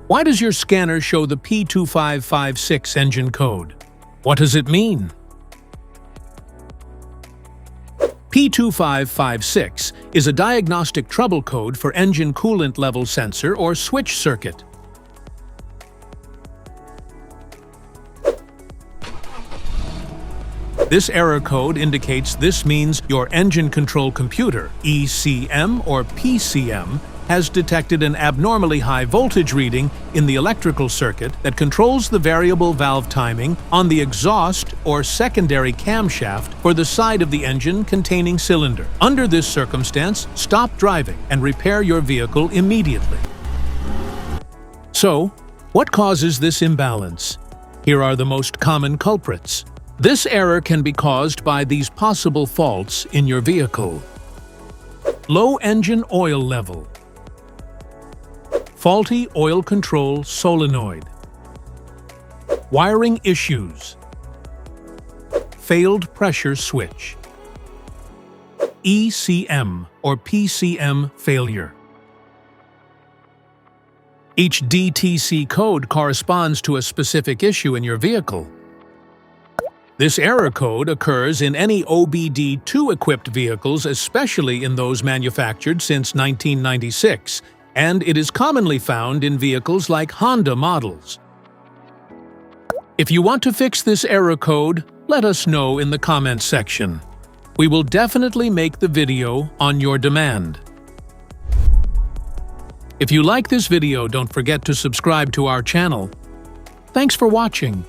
Why does your scanner show the P2556 engine code? What does it mean? P2556 is a diagnostic trouble code for engine coolant level sensor or switch circuit. This error code indicates this means your engine control computer, ECM or PCM, has detected an abnormally high voltage reading in the electrical circuit that controls the variable valve timing on the exhaust or secondary camshaft for the side of the engine containing cylinder. Under this circumstance, stop driving and repair your vehicle immediately. So, what causes this imbalance? Here are the most common culprits. This error can be caused by these possible faults in your vehicle. Low engine oil level. Faulty oil control solenoid. Wiring issues. Failed pressure switch. ECM or PCM failure. Each DTC code corresponds to a specific issue in your vehicle. This error code occurs in any OBD2-equipped vehicles, especially in those manufactured since 1996, and it is commonly found in vehicles like Honda models. If you want to fix this error code, let us know in the comments section. We will definitely make the video on your demand. If you like this video, don't forget to subscribe to our channel. Thanks for watching.